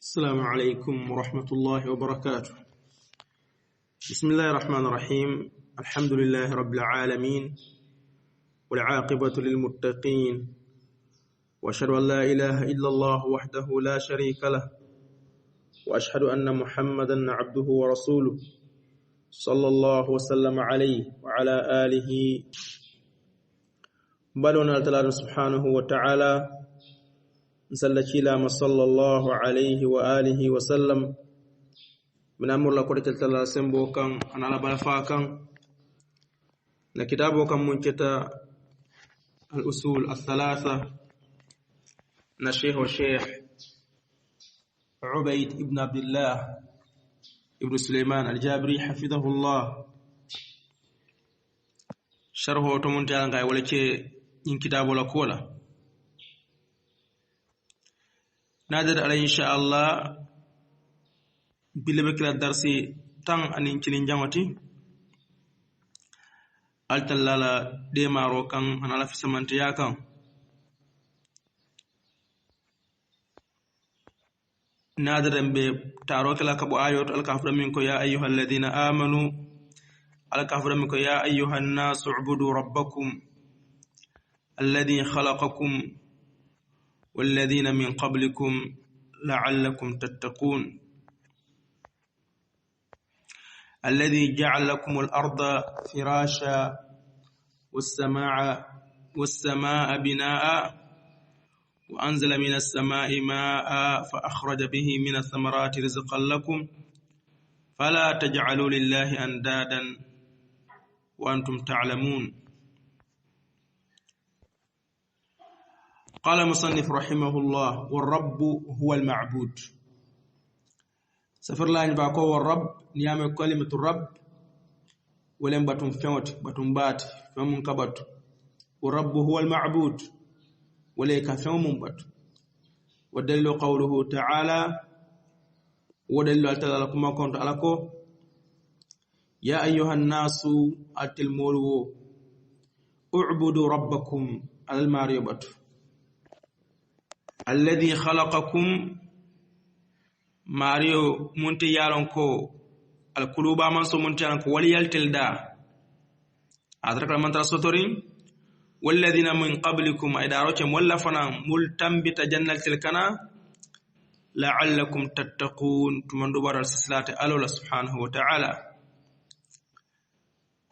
السلام عليكم ورحمة الله وبركاته. بسم الله الرحمن الرحيم. الحمد لله رب العالمين والعاقبة للمتقين، وأشهد أن لا إله إلا الله وحده لا شريك له، وأشهد أن محمدا عبده ورسوله صلى الله وسلم عليه وعلى آله. بلونا التلال سبحانه وتعالى نسلكي لما صلى الله عليه وآله وسلم من أمر لكورة التلال سنبو كان أنا لبالفا كان نكتابو كان منكتا الأصول الثلاثة نشيخ الشيخ عبيد ابن عبد الله ابن سليمان الجابري حفظه الله شرحه تمنتي على ولكي إن كتابه لكولا نادر عليه إن شاء الله بلبكرة درسي تان أنين كلين جامتي التلالا ديما روكان أنا لا في سمنتيا كان نادر بتاروك لك أبو آيوت الكفر منكم يا أيها الذين آمنوا الكفر منكم يا أيها الناس اعبدوا ربكم الذي خلقكم والذين من قبلكم لعلكم تتقون الذي جعل لكم الأرض فراشا والسماء بناء وأنزل من السماء ماء فأخرج به من الثمرات رزقا لكم فلا تجعلوا لله أندادا وأنتم تعلمون. قال المصنف رحمه الله: والرب هو المعبود. سفر الله نباكو والرب نيام كلمة الرب ولم باتم فيوت باتم بات فمن كبات. والرب هو المعبود وليك فمن بات. ودليل قوله تعالى ودليل تعالى ما كنت علىكو يا أيها الناس أتلمولوا اعبدوا ربكم الماريبات الذي خلقكم ماريو منتي يالونكو القلوب منسو منتي يالونكو وليالتلدا أدرك المنتر السطورين والذين من قبلكم إداروكم ولا فنا ملتنبت جنة تلكنا لعلكم تتقون تمندبار السلسلات الله سبحانه وتعالى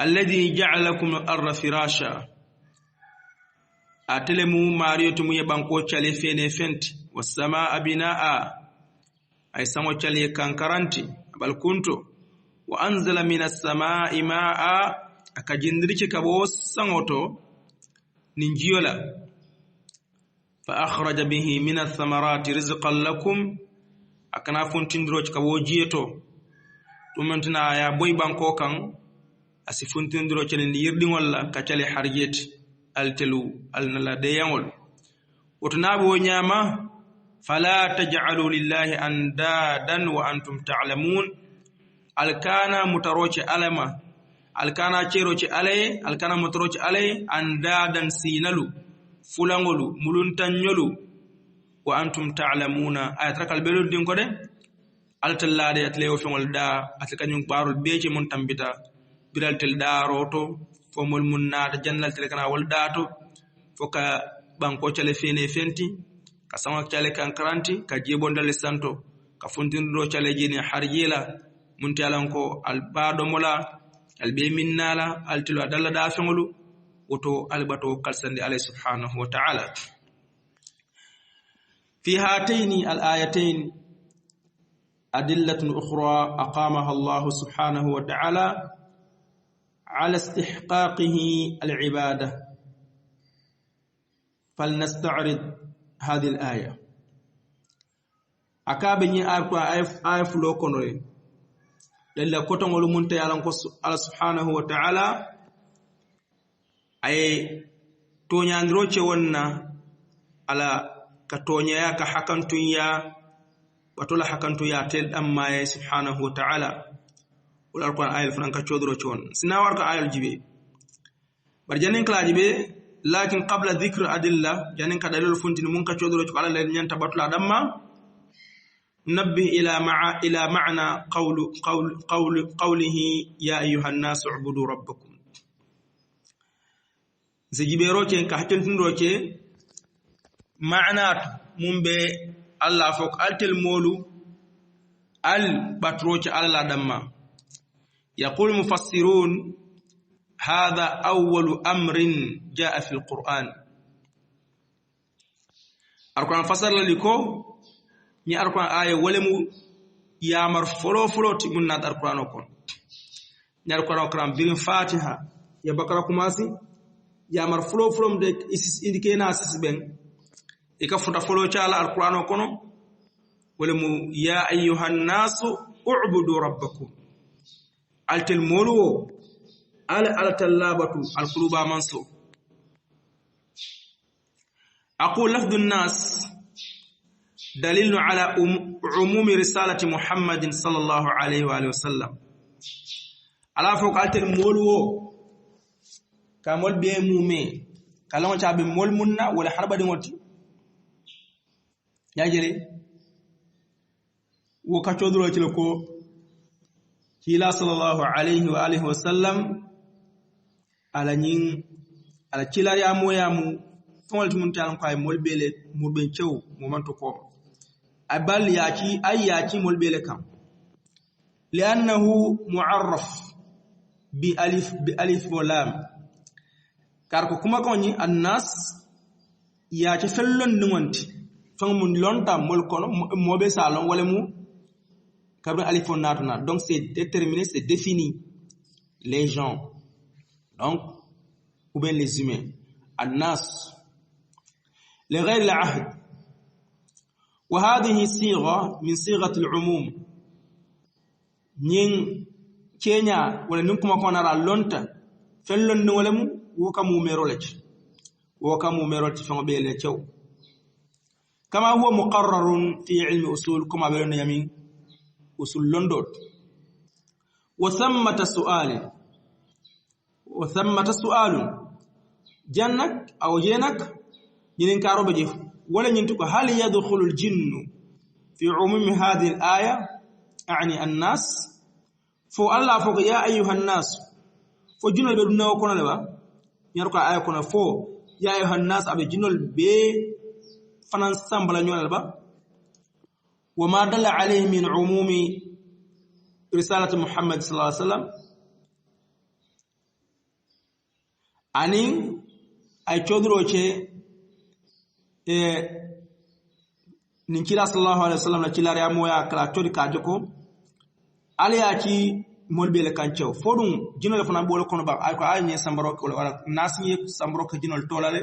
الذي جعل لكم الأرض فراشا أتلمو ماريو تمو يبانكو تشالي فيني فنت والسماء بناء أي سمو تشالي كانكرانتي بل كنتو وأنزل من السماء ماء أكجندريك كبوس سموتو ننجيولا فأخرج به من الثمرات رزقا لكم أكنا فنتندروج كبوجيتو تمنتنا يا بوي بانكو كان أسي فنتندروج لنيردين ولا كتالي حرجيت التلو النلا ديانول وتنابو نياما فلا تجعلوا لله أندادا وأنتم تعلمون الكانا متروج ألما الكانا تيروج علي الكانا متروج علي أندادا سينلو فلانولو ملونتانيولو وأنتم تعلمون آياترك البلود دين كده التلا دي أتليو في مولدا أتلكا نيوكبارو البيجي منتنبتا برال تلدا روتو fomol mun naata jannal tele kana waldato foka banko chale fene fenti ka sama chale kan karanti ka jebondal santo ka funtindro chale jini harjila munti alanko albado mola albe minnala altilu adalla da fengolu woto albato kalsande alayhi subhanahu wa ta'ala. fi hataini al-ayatain adillatun ukhra aqamaha Allah subhanahu wa ta'ala على استحقاقه العبادة، فلنستعرض هذه الآية. أكابني آية فلوكونوري للا كتن ولمنتي على سبحانه وتعالى أي تونيا اندروتشي ونا على كتونيا كحكمتويا بطول حكمتويا تل أما سبحانه وتعالى والقرآن آية فرانكا تشودرو تشون سناورك آية الجبي برجانين كلا جبي لكن قبل ذكر أدلة جانين كدليل فنتين منكا تشودرو تشون على لين ينتبطل أدما ننبه إلى معنى قوله يا أيها الناس اعبدوا ربكم زجبيروكي كحتلتندروكي معنى ممبي الله فوق التلمولو البتروكي الله دما يقول المفسرون هذا أول أمر جاء في القرآن القرآن فسر لكم ni alquran aya walemu yamar folo ti mun nad alquran ko ni alquran ko birin fatiha ya bakara kumasi yamar folo de isis indike na sis ben e ka futa folo ci ala alquran ko no walemu ya ayyuhan nasu u'budu rabbakum altil mulu ala talabatu alquluba mansu aqul lafdhu an-nas دليل على عموم رسالة محمد صلى الله عليه وآله وسلم على فوق المولو كمول بيمومي كلام شعبي مول منا ولا حرب دموتي يا جري وكتودرو تلكو كلا صلى الله عليه وآله وسلم على نين على كلا يامو فمولت منتالم كاي مول بيله مول تشو مومنتو كو أبل ياكي أي ياكي مول بيلكم لأنه معرف بألف ولام كاركو كما كوني الناس ياكي فلون نوانت فمون لونتا مول كونو موبي سالون ولا مو كابن ألف وناتنا donc c'est déterminé c'est défini les gens donc ou bien les humains الناس لغير العهد وهذه صيغة من صيغة العموم نين كينيا ولا نكما كون را لونتا فلون نولم وكمو ميرولج وكمو ميرولج فما بيل تشو كما هو مقرر في علم أصول كما بيلون يمين أصول لندن وثمة سؤال جنك أو جنك نين كارو بجيف ولا ينتقى هل يدخل الجن في عموم هذه الآية أعني الناس فو الله فوق يا أيها الناس فو جنول بدنا وكنا لبا يرقى آية كنا فو يا أيها الناس أبي جنول بي فنان سامبلا نيونا لبا وما دل عليه من عموم رسالة محمد صلى الله عليه وسلم أني أي تودروشي ninkila sallallahu alaihi wasallam la kilare amoya kala tori kajoko ali yaki molbele kancho fodum jinole fana bolo kono ba ay ko ay ni sambaro ko wala nasiye sambaro ko jinol tolale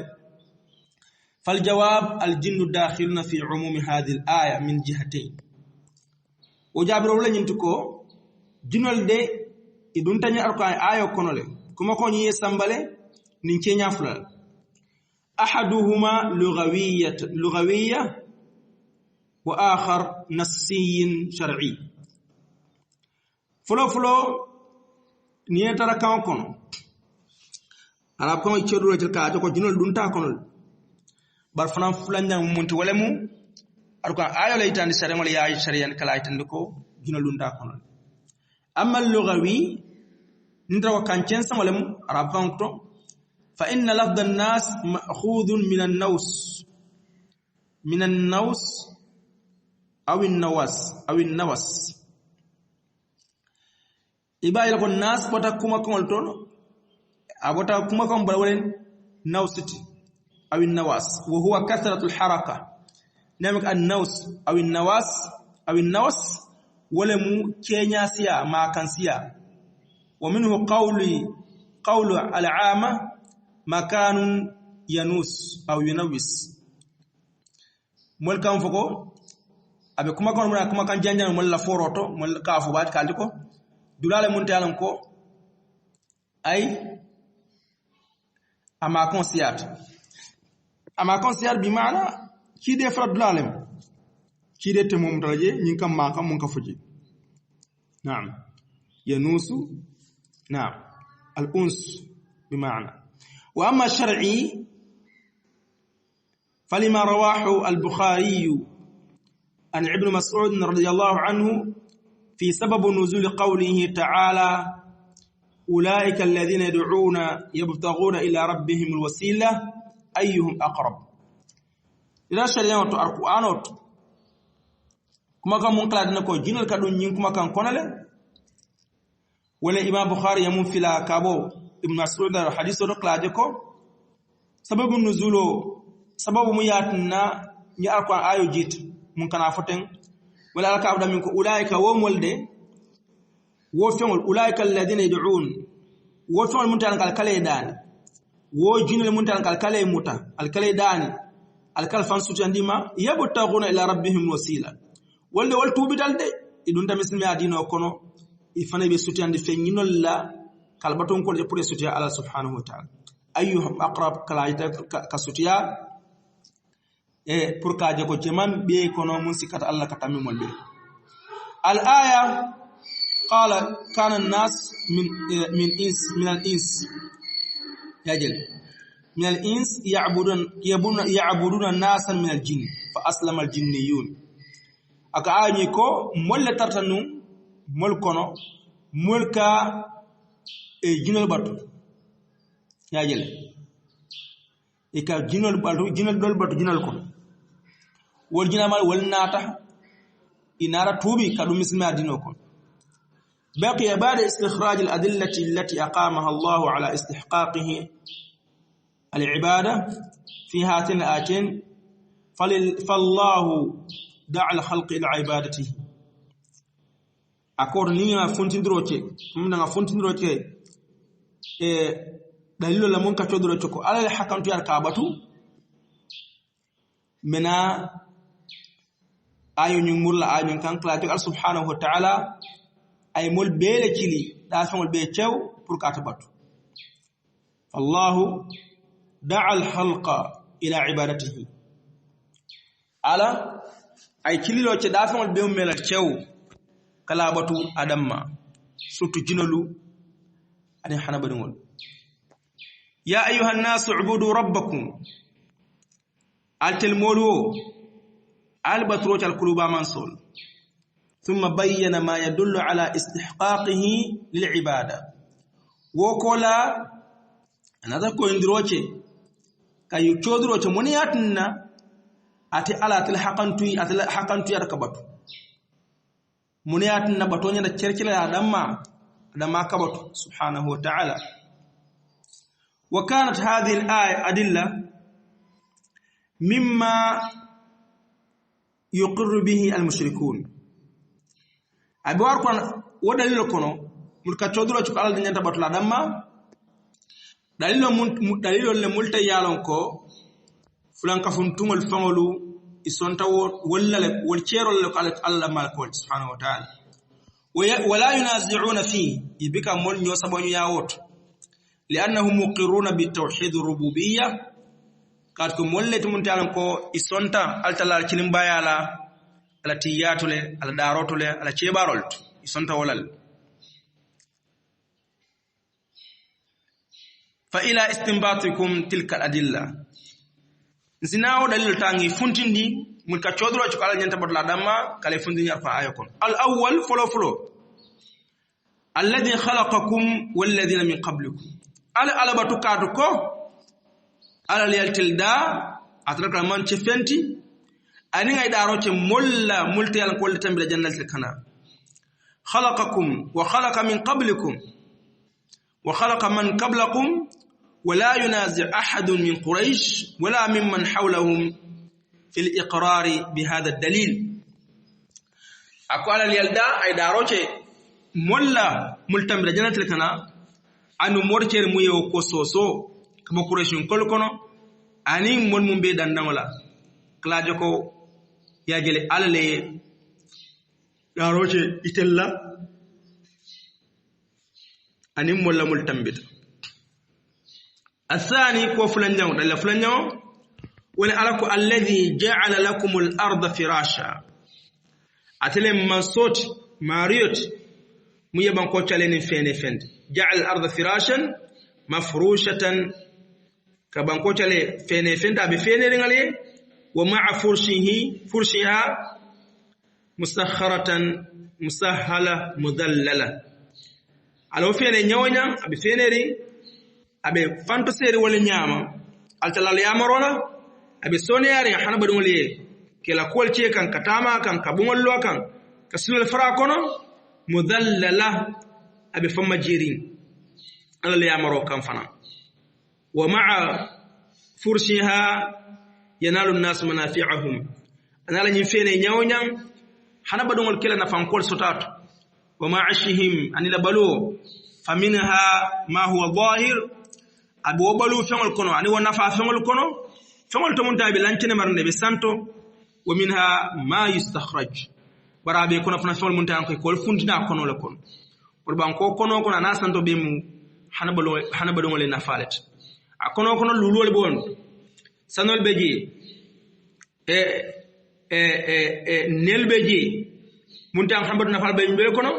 fal jawab al jinnu dakhiluna fi umum hadhihi al aya min jihatayn o jabiro wala nyintuko jinol de idun tanya arko ay ayo konole kuma ko nyi sambale nin kenya fulal أحدهما لغوية وآخر نصي شرعي فلو نيترا كان كون على كون يشرو تلك أجاكو جنول دونتا كونول برفنا فلان مونتي ولمو أركان آية ليتان شرعي ولا يا شرعي كلا يتندكو جنول دونتا كونول أما اللغوي ندرا كان تشنس ولمو على كون فإن لفظ الناس مأخوذ من النوس أو النوس إبا يلقون الناس بوتا كما كمالتون أبوتا كما كمالتون نوستي أو النواس وهو كثرة الحركة نعمك النوس أو النوس ولم كينياسيا ما كانسيا ومنه قول العامة مكان ينوس أو ينوس مول كان فوكو أبي كما كان مرا كما كان جانجان مول لا فوروتو مول كافو بات كالديكو دولاله مونتي علام كو أي أما كونسيات بمعنى كي دي فرد دولالم كي دي تموم تلاجي نين كام ما كام مون كفوجي نعم ينوس نعم الأنس بمعنى وأما الشرعي فلما رواه البخاري عن ابن مسعود رضي الله عنه في سبب نزول قوله تعالى أولئك الذين يدعون يبتغون إلى ربهم الوسيلة أيهم أقرب إذا شريعة القرآن كما كان منقلع دنكو جنال كدون نين كما كان كونال ولا إمام بخاري يمون في لا كابو ابن مسعود الحديث رقلا جكو سبب النزول سبب مياتنا ني القرآن آيو جيت من كان فتن ولا الكعب منكم أولئك ومولد وفعل أولئك الذين يدعون وفعل منتهى الكلي داني وجن المنتهى الكلي موتا الكلي داني الكل فانسوت عندما يبتغون إلى ربهم وسيلة ولا والتوبي دالدي إدون تمسلمي أدينه كونو إفنى بسوتي عند فينين الله كالبتون كل يبوري سوتي على سبحانه وتعالى أيهم أقرب كلايتا كسوتيا pour ka je ko jeman be kono mun sikata Allah katami mon be al-aya qala kana an-nas min al-ins yajil min al-ins ya'buduna an-nasan min al-jinn fa aslama al-jinniyun aka ani ko molle tartanu mol kono mulka e jinal batu yajil e ka jinal batu jinal dol batu jinal ko wol jinamal wol nata inara tubi kadu misma dino kon baqiya ba'da istikhraj al-adillati allati aqamaha Allah ala istihqaqihi al-ibada fi hatin al-atin fallahu da'a al-khalqi ila ibadatihi akor ni na fontindroche mumna nga fontindroche dalilo la mun ka chodroche ko ala hakamtu yar kabatu mena ayo ñu murla ayo kan kala al subhanahu wa ta'ala ay mol bele kili da famol be cew pour ka tabatu Allah da'a al halqa ila ibadatihi ala ay kili lo ci da famol be mel cew kala batu adamma surtout jinalu ani hanabadu ngol ya ayuha an-nas ubudu rabbakum altel molu البتروج القلوب منصول ثم بين ما يدل على استحقاقه للعبادة وكلا أنا كوين دروتشي كي يشودروتشي منياتنا أتي على تلحقنتي أركبتو منياتنا بتونيا تشركلا دما كبتو سبحانه وتعالى وكانت هذه الآية أدلة مما يقر به المشركون أبوار كون ودليل كونو ملكا تشودرو تشوك على دنيا تبطلا دما دليل لملتا يالون كو فلان كفنتم الفنولو إسونتا والشيرو لك على الله مالكول سبحانه وتعالى ولا ينازعون فيه يبكى مول نيوسابون ياوت لأنهم مقرون بالتوحيد الربوبية kat ko mollete mun talan ko isonta altalal cilim bayala ala tiyatule ala darotule ala cebarol isonta walal fa ila istinbatikum tilka adilla zinawo dalil tangi funtindi mun ka chodro ci kala nyanta bodla damma kala funtindi arfa ayakon al awwal folo alladhi khalaqakum wal ladina min qablikum ala alabatu kadu ko ala yaltilda atraka man ci fenti ani ngay daro ci mulla multiyal ko tambila jannatul kana khalaqakum wa khalaqa min qablikum wa khalaqa man qablakum wa la yunazi' ahadun min quraish wala mimman hawlahum fil iqrar bi hadha ad-dalil aqala yalda ay daro ci mulla multambila jannatul kana anu morcer muyo ko soso kama Quraysh kol kono ani mon mumbe dandangola klajo ko yagele alale daroje itella ani molla mul tambita athani ko fulanjaw dalla fulanjaw wala alako alladhi ja'ala lakum al-ardha firasha atele mansot mariot muyaban ko chaleni fene fende ja'ala al-ardha firashan mafrushatan kabanko chale fene fenta be fene ngale wa ma'a furshiha musakharatan musahhala mudallala alo fene nyonya abi feneri abe fanto seri wala nyama altalal yamarona abe soniyari hana badum le kela kolce kan katama kan kabungol lo kan kasul fara kono mudallala abe famma jirin alal yamaro kan fana wa ma'a furshiha yanalu an-nas manafi'ahum anala nyi fene nyonya hana badum kela na fankol sotatu wa ma'ashihim anila balu faminha ma huwa zahir abu balu fengol kono ani wona fa fengol kono fengol to munta be lancene marne be santo wa minha ma yustakhraj barabe kono fana fengol munta ko kol fundina kono le kono por ban ko kono kono na santo be mu hana balu le nafalet akono kono lulul bon sanol beji nelbeji munta hambadu nafal be mbele kono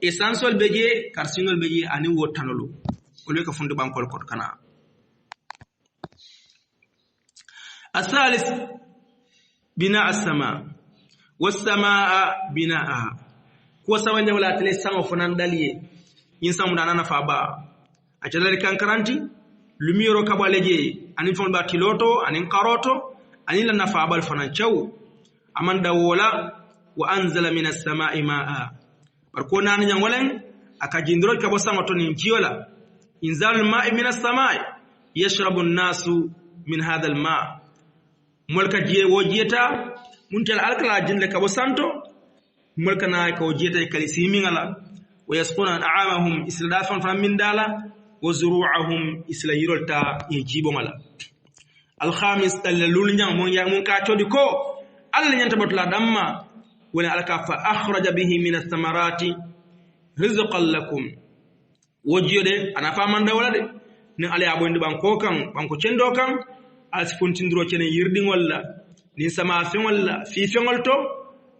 essential beji carcinol beji ani wotanolo ole ka fundu bankol ko kana الثالث بناء السماء والسماء بناءها كو سوانيا ولا تلي سانو فنان داليه ين سامو دانا فابا اجالي كان كرانتي lumiero kabaleje anin fon ba kiloto anin karoto anin la nafabal fanan chaw amanda wola wa anzala minas samai maa barko nan nyangoleng akajindro kabo sangoto nin jiola inzalul ma'i minas samai yashrabu an-nasu min hadha al-ma' mulka jiye wojeta muntel alkala jinde kabo santo mulka na ko jeta kali simingala wa yasquna an'amahum isladafan fan min dala wa zuru'ahum isla yirolta yejibo mala al-khamis tallalul nyang mon ka todi ko alla nyanta batla damma wala alaka fa akhraja bihi min ath-thamarati rizqan lakum wojode ana famanda wala de ni ala abondi banko kan banko cendo kan asfuntindiro cene yirdin walla ni sama fin walla fi fengol to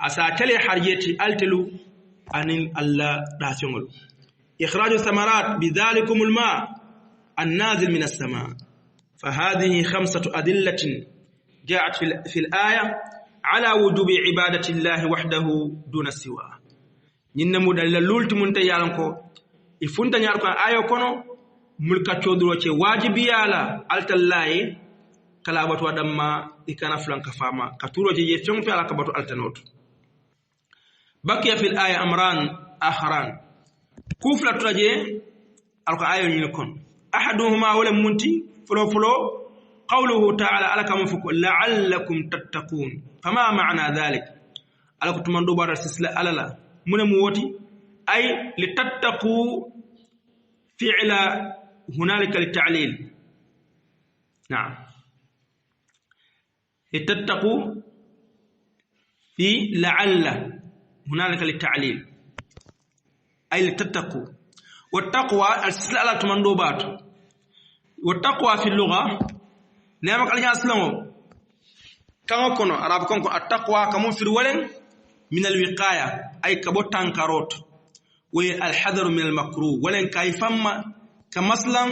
asa tale harjeti altelu anin alla da fengol ikhraju thamarat bidhalikum alma النازل من السماء فهذه 5 أدلة جاءت في الآية على وجوب عبادة الله وحده دون سواه نينمو دلالولت منت يالانكو ifunta nyar ko ayo kono mulka chodro ce wajibi yala altallahi kala batu adamma ikana flanka fama katuro je yefon pe alaka batu altanot bakiya fil aya amran akharan kufla traje alko ayo ni kon ahaduhuma wala munti fulo qawluhu ta'ala alaka mafuku la'allakum tattaqun fama ma'na dhalik alako tumando bara sisla alala munemu woti أي لتتقوا فعل هنالك للتعليل نعم لتتقوا في لعل هنالك للتعليل أي لتتقوا والتقوى السلالة مندوبات والتقوى في اللغة نعم قال لي أسلموا كما كنا أرابكم التقوى كمون في الولن من الوقاية أي كبوتان كاروت والحذر من المكروه ولن كيفما كمثلا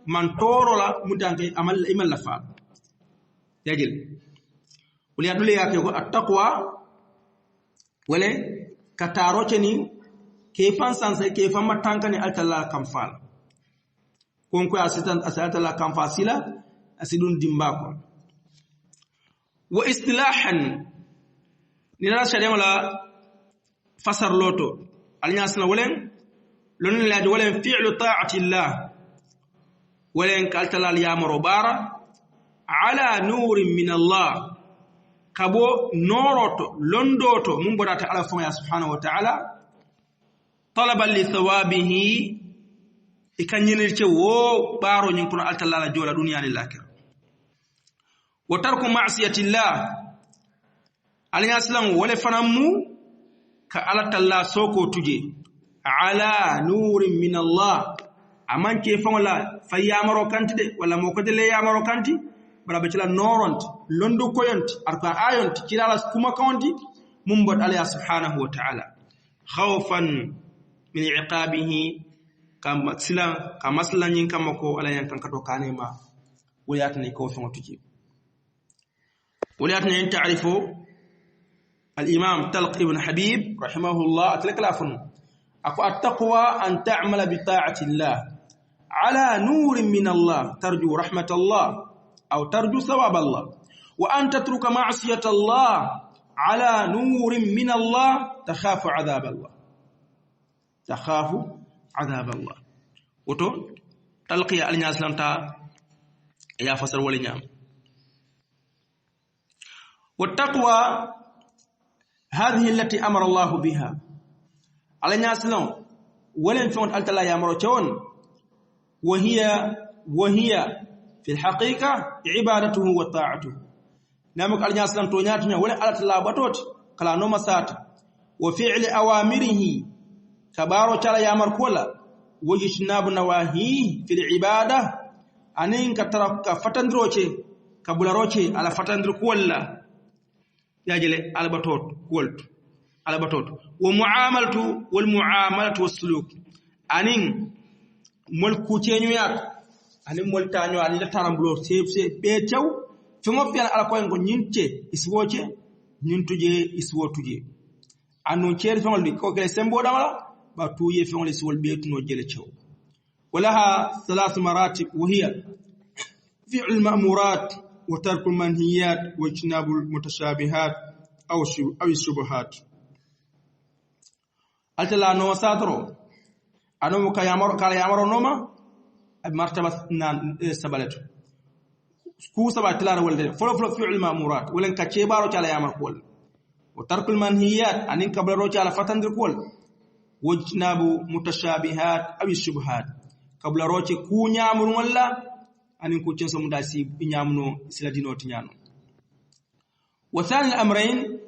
من تورولا متانكي عمل ايمن لفا يجل وليدل ياكو التقوى ولا كتاروتني كيفان سانسي كيفما تانكني التلا كمفال كونكو اسيتان الله كمفاسيلا اسيدون ديمباكو واصطلاحا نرى شريعه ولا فسر لوتو الناسنا ولن لون لا ولن فعل طاعه الله ولن قالت الله يامر بارا على نور من الله كبو نوروتو لوندوتو من بدات على فما سبحانه وتعالى طلبا لثوابه ikanyinirce wo baro nyin kuna altalla la jola duniya ni lakir wa tarku ma'siyati Allah alnaslan wala fanamu ka alatalla soko tuje ala nurin min Allah amanke fangola fayamaro kantide wala mokode le yamaro kanti bara be cila noront londo koyont arka ayont cilala kuma kawndi mumbod Allah subhanahu wa ta'ala khawfan min iqabihi kamaslan yin kamako ala yankan kato kanema wuliyatni ko fango tuje wuliyatni ta'rifu الإمام طلق ابن حبيب رحمه الله أتلك لافن أكو التقوى أن تعمل بطاعة الله على نور من الله ترجو رحمة الله أو ترجو ثواب الله، وأن تترك معصية الله على نور من الله تخاف عذاب الله. تخاف عذاب الله. وتو تلقي الناس لم تا يا فسر ولنيام. والتقوى هذه التي أمر الله بها على الناس لهم ولن فون ألت لا يأمر تون، وهي في الحقيقة عبادته وطاعته. نامك على الناس لهم تونياتنا ولا ألت لا بطوت كلا نوم سات وفعل أوامره كبارو تلا يأمر كولا وجتناب نواهيه في العبادة أنين كترك فتندروشي كبولاروشي على فتندر كولا يجلي على بطوت كولت على بطوت ومعاملته والمعاملة والسلوك أنين ملكوتينيو ياك أنين ملتانيو أنين لترامبلو سيب بيتيو فيما فيان على كوين كو نينتي إسووتي نينتوجي إسووتوجي أنو تشير فيون لي كوكي سيمبو داملا باتوية فيون لي سوال بيتنو جيلتشو. ولها 3 مراتب، وهي فعل المأمورات وترك المنهيات واجتناب المتشابهات أو الشبهات. ألتلا نو ساترو أنو كالا يامرو نوما مرتبة سبالتو كو سبالت لا ولد فلو فعل المأمورات ولن كتشيبارو كالا يامر كول، وترك المنهيات أنين كبرو كالا فتندر كول، واجتناب متشابهات أو الشبهات كبرو كو نيامر ولا أن يكون جنس مداسي بنيامنو سلادينو تنيانو. وثاني الأمرين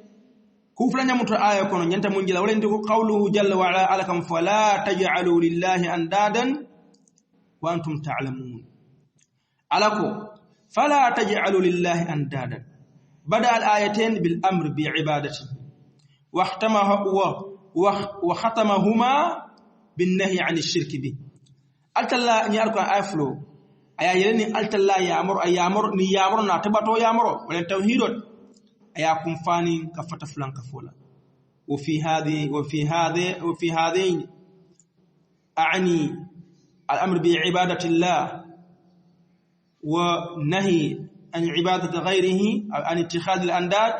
كوفلا نمت آية كون ينت منجلا ولن تقول قوله جل وعلا عليكم فلا تجعلوا لله أندادا وأنتم تعلمون. عليكم فلا تجعلوا لله أندادا بدأ الآيتين بالأمر بعبادته وختمهما بالنهي عن الشرك به. قلت الله نياركو آيفلو aya yeleni altalla yamur ni yamur na tabato yamuro wala tawhidot aya kum fani ka fata fulan ka fola وفي هذين أعني الأمر بعبادة الله ونهي عن عبادة غيره عن اتخاذ الأنداد.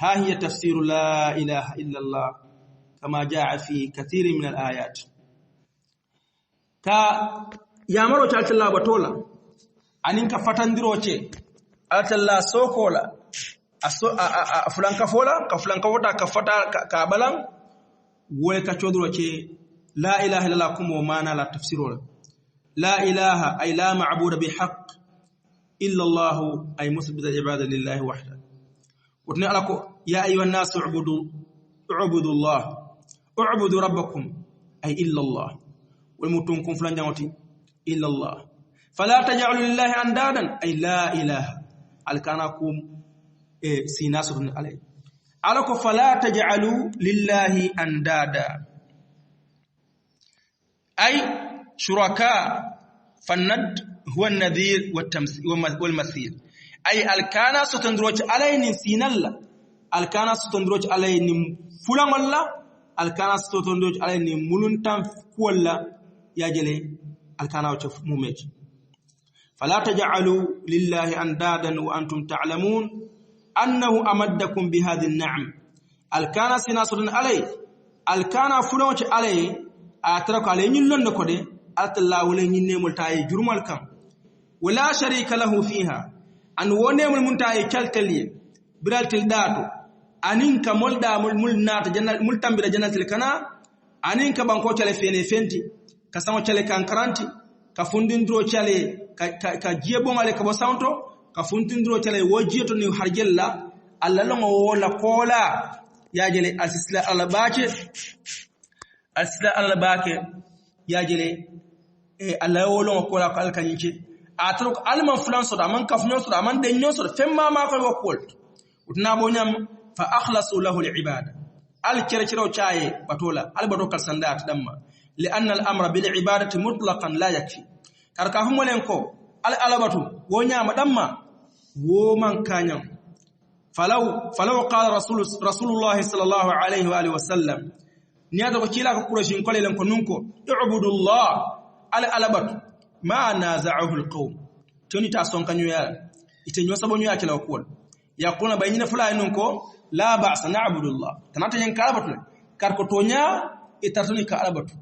ها هي تفسير لا إله إلا الله كما جاء في كثير من الآيات. yamaro ta altalla batola anin ka fatandiroce altalla sokola fulanka fola ka fulanka wota ka fata ka balan wole ka chodroce la ilaha illallah kuma mana la tafsirola la ilaha ay la ma'budu bihaq illa allah ay musbita ibada lillahi wahda. wotni alako ya ayyuhan nasu ubudu allah ubudu rabbakum ay illa allah wal mutunkum fulan jangoti إلا الله فلا تجعلوا لله أندادا أي لا إله الكناكم سيناسر عليه عليكم فلا تجعلوا لله أندادا أي شركاء. فالند هو النذير والمثيل أي الكانا ستندروج عليه سين الله الكانا ستندروج عليه فلان الله الكانا ستندروج عليه ملنتم كولا يجلي الكانوا مميت. فلا تجعلوا لله أندادا وأنتم تعلمون أنه أمدكم بهذه النعم. الكانا سناسر عليه الكانا فلوش عليه أترك عليه نلن كده أتلا ولا ينمل تاي جرم الكم ولا شريك له فيها أن ونمل منتاي كالتلي برال تلداتو أنين كمولدا ملنات جنة ملتم برجنة الكنا أنين كبانكو تلفيني فنتي kasamo chale kankaranti ka fundindro chale ka jiebo male ka bosanto ka fundindro chale wojieto ni harjella alla longo wala kola yajele asisla albake yajele alla wolo kola kal kanyinche atrok alman flanso da man kafnyo so da man denyo so femma ma ko wakol utna bonyam fa akhlasu lahu alibada al cercero chaye batola al batokal sandat damma لأن الأمر بالعبادة مطلقا لا يكفي. كاركاهم ولنكو الألباتو ونيا مدما ومن كانيام فلو قال رسول الله صلى الله عليه وآله وسلم نياتا ko kila ko quraish ko len ko nunko ibudullah alabatu ma naza'ahu alqawm toni ta son kanyo ya ite nyo sabo nyo ya kila ko yaquna bayina fulay nunko la ba'sa na'budullah tanata yen kalabatu kar ko tonya itartoni ka alabatu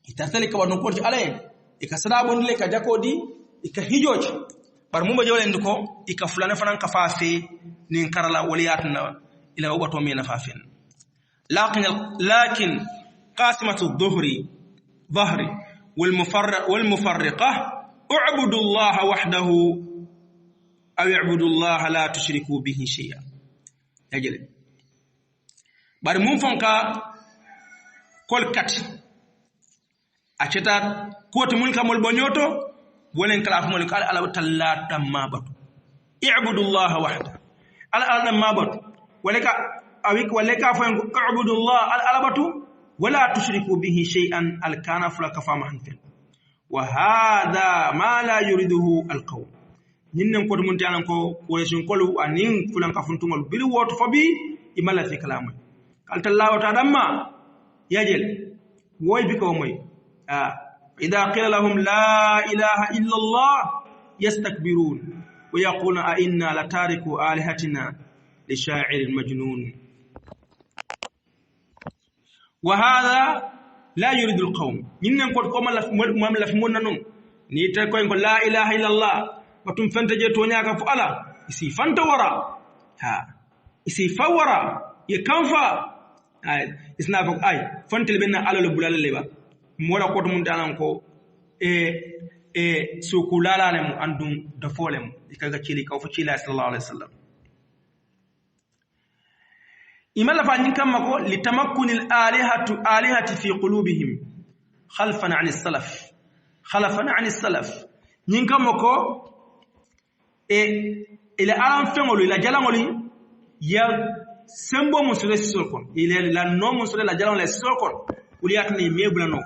itartali ka wadon ko ci alay e ka sadabon le ka jakodi e ka hijoji par mumba jawlen ko e ka fulana fanan ka fafe nin karala waliyatna ila ubato mina fafin لكن قاسمة ظهر والمفرقة اعبدوا الله وحده أو اعبدوا الله لا تشركوا به شيئا يجل بار منفنكا كل كات أشتا كوت ملكا ملبنيوتو ولن كلاف ملك على تلا تمابط اعبدوا الله وحده على تمابط ولك أويك ولك فاعبدوا الله الألبتو ولا تشركوا به شيئا الكان فلك فامحنفل وهذا ما لا يريده القوم نين كود مونتي انكو ولسون كولو انين فلان كفنتول بيلي ووت فبي يملا في كلامه قالت الله تعالى يجل وي بكو موي اذا قيل لهم لا اله الا الله يستكبرون ويقولون أئنا لتاركوا آلهتنا لشاعر مجنون وهذا لا يريد القوم نين كود كوما لا فمون نون ني تا كو لا اله الا الله وتم فنتجي تونيا كف الله يسي فنت ورا يسي فورا يكنفا isna fok ay fontel benna alalo bulala leba mola ko mun danan ko so kulala lem andum da folem ikaga cili kaw fa cili sallallahu alaihi wasallam imala fa nyin kam mako li tamakkunil alihati fi qulubihim khalfan an as-salaf nyin kam mako ila alam fengolo ila jalangoli ya sembo musule sokon ile la no musule la jalon la sokon uliyat ni mebulano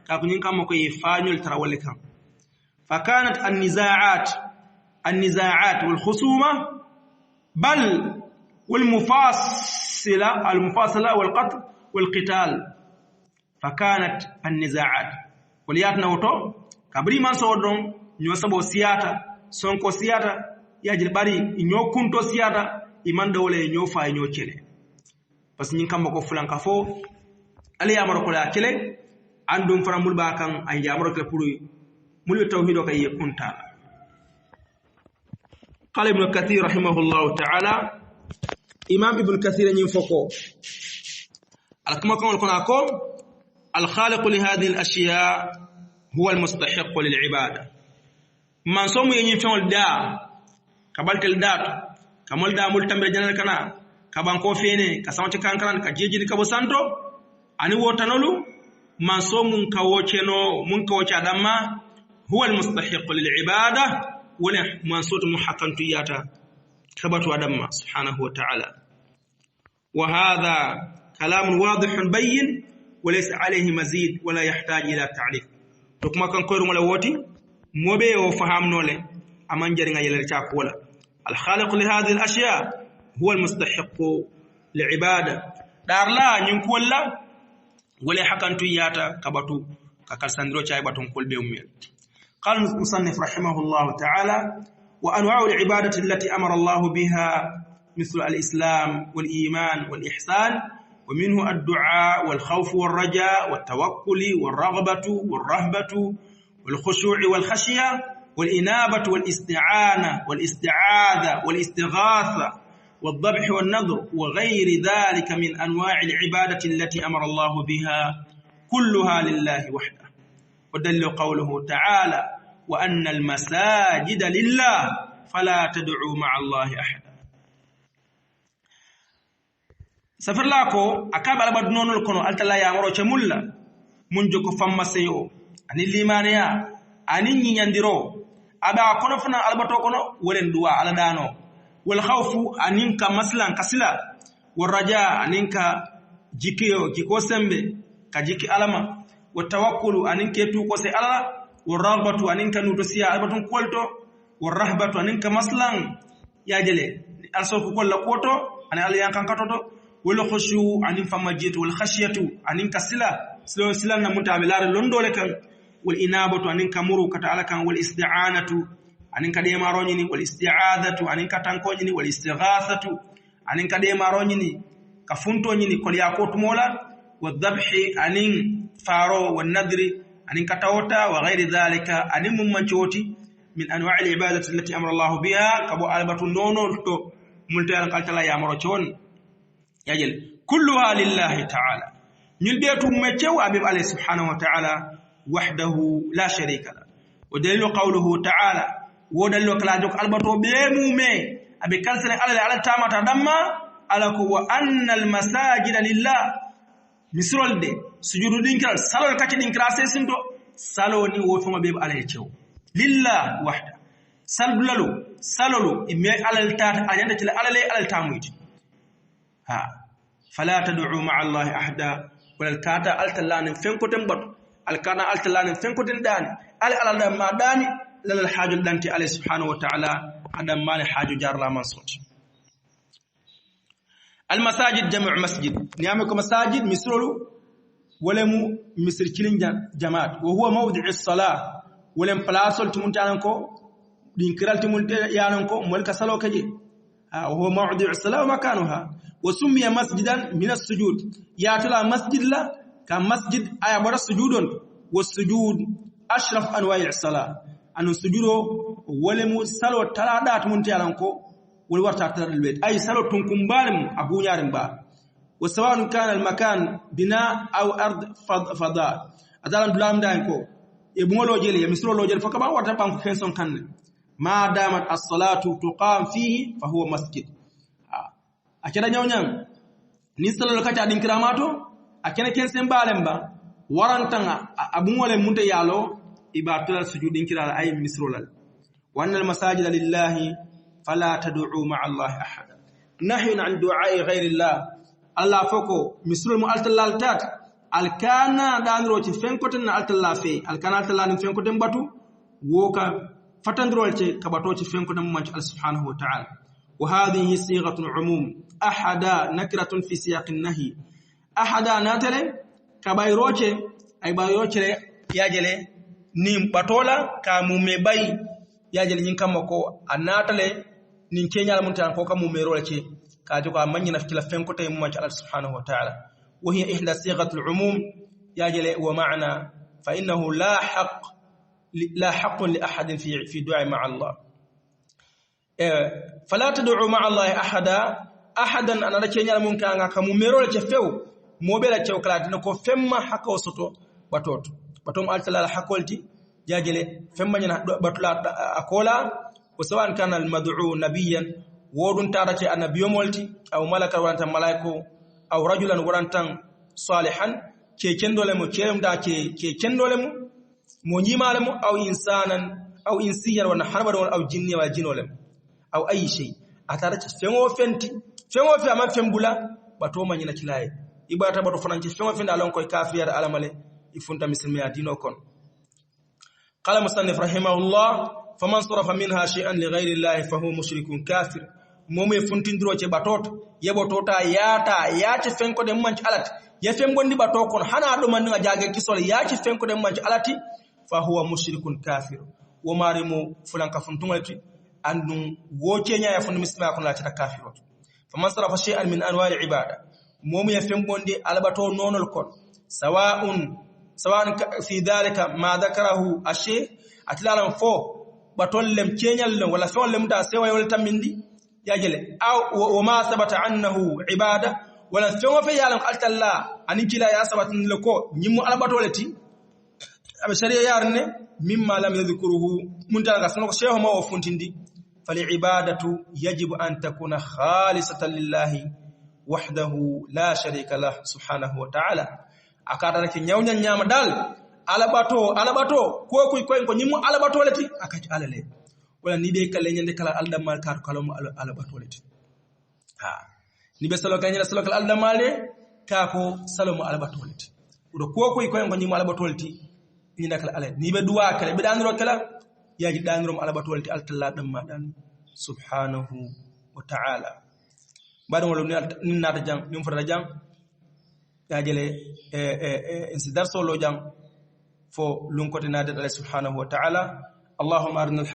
ka kunyin kam ko e fañul tarawale kam fakanat an-nizaa'at wal khusuma bal wal mufasila wal qatl wal qital fakanat an-nizaa'at uliyat na woto kabri man so don nyo sabo siyata sonko siyata yajil bari nyo kunto siyata imanda wala nyo fa nyo kele parce que nyin kam ko fulan ka fo ali amaro ko la kele andum faramul ba kan ay jamaro kele pour mul tawhido kay kunta qala ibn kathir rahimahullah ta'ala imam ibn kathir nyin foko alkama kan ko nako al khaliq li hadhihi al ashiya huwa al mustahiq lil ibada man somu nyin fewol da kabaltel datu kamol da mul tambe janal kana kaban ko fene ka sawti kankaran ka jejidi ka bo santo ani wotanolu man so mun ka wocheno mun ka wocha damma huwa almustahiq lil ibada wala man so to muhakkantu yata kabatu adamma subhanahu wa ta'ala wa hadha kalam wadih bayyin walaysa alayhi mazid wala yahtaj ila ta'liq to kuma kan koyru mala woti mobe o fahamnole aman jari nga yelere cha ko wala الخالق لهذه الأشياء هو المستحق لعبادة دار لا نكون لا ولا حكن تياتا كبتو كالسندرو تشاي باتون كل بيوميل قال المصنف رحمه الله تعالى وأنواع العبادة التي أمر الله بها مثل الإسلام والإيمان والإحسان ومنه الدعاء والخوف والرجاء والتوكل والرغبة والرهبة والخشوع والخشية والإنابة والاستعانة والاستعاذة والاستغاثة والذبح والنذر وغير ذلك من أنواع العبادة التي أمر الله بها كلها لله وحده ودل قوله تعالى وأن المساجد لله فلا تدعوا مع الله أحدا سفر لاكو أكاب على بدنون الكونو ألتلا يامرو چمولا منجوكو فمسيو أني الليمانيا أني نيانديرو aba kono fana albato kono woren duwa ala dano wal khawfu aninka maslan kasila wal raja aninka jikiyo jiko sembe ka jiki alama wat tawakkulu aninke tu ko se ala wal raghbatu aninka nuto siya albatun kolto wal rahbatu aninka maslan yajele alsoko kolla koto ani ala yankan katoto wala khushu anin famajiyatu wal khashyatu anin kasila sila na mutabe lare londole kan wal inabatu anin kamuru kata ala kan wal isti'anatu anin kade maronyini wal isti'adatu anin katankonyini wal istighathatu anin kade maronyini kafuntonyini kol yakotu mola wal dhabhi anin faro wal nadri anin katawota wa ghairi dhalika anin mummanchoti min anwa' al ibadati allati amara Allah biha kabo albatu nono to multayal qaltala ya maro chon yajel kulluha lillahi ta'ala ñul beetu meccew abib alayhi subhanahu wa ta'ala wahdahu la sharika la wa dalilu qawluhu ta'ala wo dalilu kala jok albato be mume abi kalsane ala tamata damma ala ko wa annal masajida lillah misrolde sujudu dinkral salol kati dinkra sesinto saloni wo fama be alayhi cew lillah wahda salbulalu salolu imme alal tata anyanda ci alale alal tamuyti ha fala tad'u ma'a allahi ahada wal tata altalan fenkoten bat alkana altalan fenkoten dani ala ma dani lal hajul danti alayhi subhanahu wa ta'ala adam mali haju jarla mansut al masajid jam'u masjid niyamako masajid misrolu walemu misr kilin jamaat wa huwa mawdi'u as-salah walem placeol tumuntanan ko din kiralti mun yanan ko mol ka salo kaje وهو موضع الصلاة ومكانها وسمي مسجدا من السجود ياتلا مسجد لا كمسجد أي برا السجود والسجود أشرف أنواع الصلاة أن السجود ولم سلو تلادات منتيالنكو والورتا تر البيت أي سلو تنكم بالم أبو يارم با وسواء كان المكان بناء أو أرض فضاء أدلان دلام داينكو يبغى لو جيل يمسرو لو جيل فكما ورتا بانك فينسون كان ما دامت الصلاة تقام فيه فهو مسجد akeda nyawnyam ni salalo kata din kiramato akene kensen balemba warantanga abungole munte yalo ibatul sujudin kirala ay misrolal wa annal masajida lillahi fala tad'u ma'a allahi ahada nahyun an du'a'i ghayri allah allah foko misrul mu altalaltat alkana danro ci fenkoten altalla fe alkana altalla ni fenkoten batu woka fatandrol ci kabato ci fenkoten mu Allah subhanahu wa ta'ala وهذه صيغة عموم أحد نكرة في سياق النهي أحد ناتل كبايروچه أي بايروچه ياجله نيم باتولا كمومباي ياجله نينكامكو أناتل نينكينيال مونتان كو كموميرولچه كاجوكا مانينا في لفنكوتي ممانچ الله سبحانه وتعالى وهي إحدى صيغة العموم ياجله ومعنى فإنه لا حق لأحد في دعاء مع الله فلا تدعو مع الله احدا انا ركينيال mun kanga kamu merol ce few mobela ce kala dina ko femma hakko soto batom altala hakolti jagele femma nyana batula akola wasawan kana al mad'u nabiyyan wodun tarace annabiyo molti aw malaka waranta malaiko aw rajulan warantan salihan ke kendole mo kerem da ke kendole mo nyimale mo aw insanan aw insiyan wa harbar aw jinni wa jinolem aw ayi shay atarace fengo fenti fengo fi ama fembula bato manyina kilaye ibata bato fananci fengo fenda alon koy kafiyar alamale ifunta muslimiya dino kon qala musannif rahimahullah faman sarafa minha shay'an li ghayri allah fa huwa mushrikun kafir momo funtindiro ce batot yebotota yaati fenko de manci alati ya fembondi bato kon hana do man nga jage kisol yaati fenko de manci alati fa huwa mushrikun kafir wo marimo fulanka funtungati andum wokenya ya fundu mislima kon la ta kafirot faman sarafa shay'an min anwa'i ibada momu ya fembonde albato nonol kon sawa'an fi dhalika ma dhakarahu ashe atlalam fo batollem kenyal wala fawlem ta sewa wala tamindi yajele aw wa ma sabata annahu ibada wala fawa fi yalam altalla anikila ya sabatin lako nyimu albato lati abe shari'a yarne mimma lam yadhkuruhu muntaga sanoko sheho ma wofuntindi فالعبادة يجب أن تكون خالصة لله وحده لا شريك له سبحانه وتعالى akadana ke nyawnya nyama dal alabato ko nyimu alabato lati akati alale wala ni be kala nyande kala aldamal kar kalamu alabato lati ha ni be salo kanyala salo kala aldamale ka ko salomu alabato lati udo ko nyimu alabato lati ni nakala alale ni be duwa kala be danro kala yaji danrom alabatolti altalla damma dan subhanahu wa ta'ala bari wala ni nata jang ni fota jang ya jele insidar solo jang fo lun kote nade Allah subhanahu wa ta'ala allahumma arina